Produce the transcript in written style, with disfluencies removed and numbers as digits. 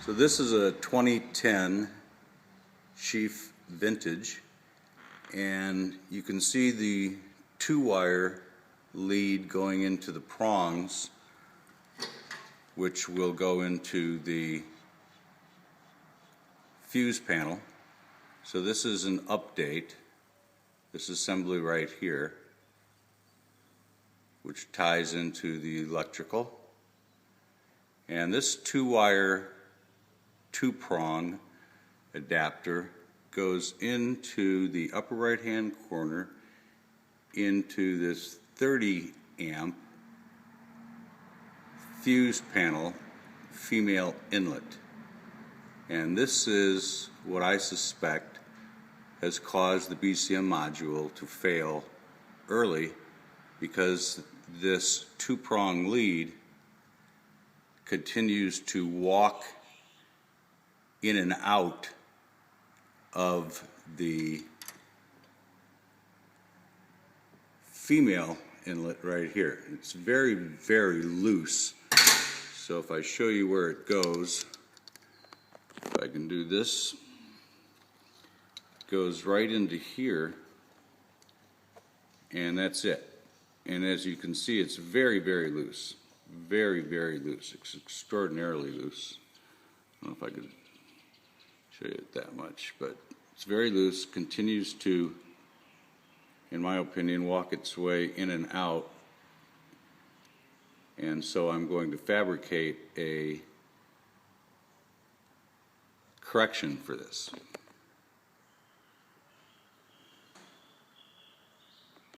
So this is a 2010 Chief Vintage, and you can see the 2-wire lead going into the prongs, which will go into the fuse panel. So this is an update, this assembly right here, which ties into the electrical. And this 2-wire 2-prong adapter goes into the upper right hand corner into this 30 amp fuse panel female inlet. And this is what I suspect has caused the BCM module to fail early, because this 2-prong lead continues to walk in and out of the female inlet right here. It's very, very loose. So if I show you where it goes, if I can do this, it goes right into here, and that's it. And as you can see, it's very, very loose. Very, very loose. It's extraordinarily loose. I don't know if I could show you it that much, but it's very loose, continues to, in my opinion, walk its way in and out. And so I'm going to fabricate a correction for this.